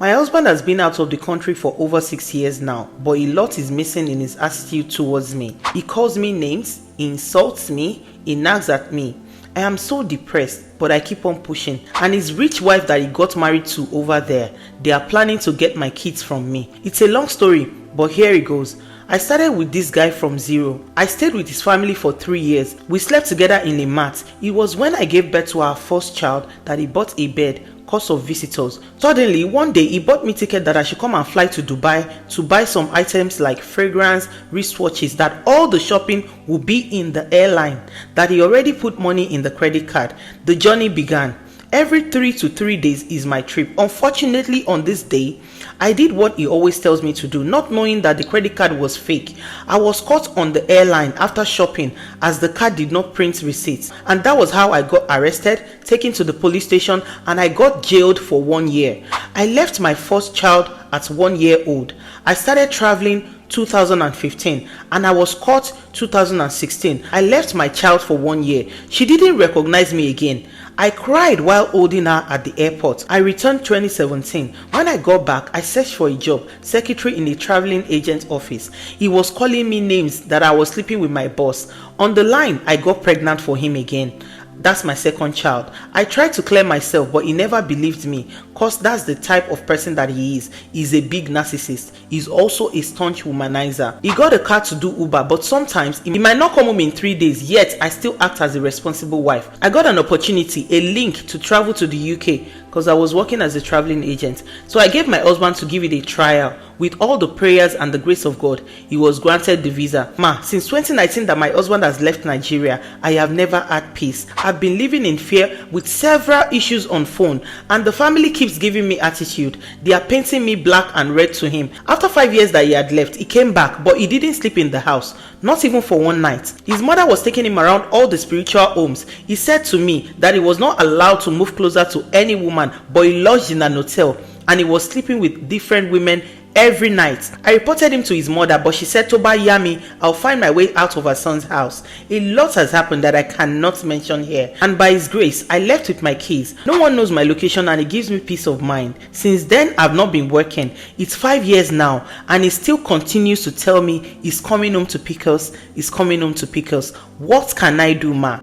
My husband has been out of the country for over 6 years now, but a lot is missing in his attitude towards me. He calls me names, he insults me, he nags at me. I am so depressed, but I keep on pushing. And his rich wife that he got married to over there, they are planning to get my kids from me. It's a long story, but here it goes. I started with this guy from zero. I stayed with his family for 3 years. We slept together in a mat. It was when I gave birth to our first child that he bought a bed cause of visitors. Suddenly, one day he bought me ticket that I should come and fly to Dubai to buy some items like fragrance, wristwatches, that all the shopping will be in the airline, that he already put money in the credit card. The journey began. Every 3 to 3 days is my trip. Unfortunately, on this day, I did what he always tells me to do, not knowing that the credit card was fake. I was caught on the airline after shopping as the card did not print receipts. And that was how I got arrested, taken to the police station, and I got jailed for 1 year. I left my first child at 1 year old. I started traveling 2015 and I was caught 2016. I left my child for 1 year. She didn't recognize me again. I cried while holding her at the airport. I returned 2017. When I got back, I searched for a job, secretary in a traveling agent office. He was calling me names that I was sleeping with my boss. On the line, I got pregnant for him again. That's my second child. I tried to clear myself, but he never believed me, cause that's the type of person that he is. He's a big narcissist. He's also a staunch womanizer. He got a car to do Uber, but sometimes he might not come home in 3 days, yet I still act as a responsible wife. I got an opportunity, a link to travel to the UK, because I was working as a traveling agent. So I gave my husband to give it a trial. With all the prayers and the grace of God, he was granted the visa. Since 2019 that my husband has left Nigeria, I have never had peace. I've been living in fear with several issues on phone, and the family keeps giving me attitude. They are painting me black and red to him. After 5 years that he had left, he came back, but he didn't sleep in the house, not even for one night. His mother was taking him around all the spiritual homes. He said to me that he was not allowed to move closer to any woman, but he lodged in an hotel and he was sleeping with different women every night. I reported him to his mother, but she said, Toba Yami, I'll find my way out of her son's house. A lot has happened that I cannot mention here, and by his grace, I left with my keys. No one knows my location and it gives me peace of mind. Since then, I've not been working. It's 5 years now, and he still continues to tell me he's coming home to pick us, he's coming home to pick us. What can I do, ma?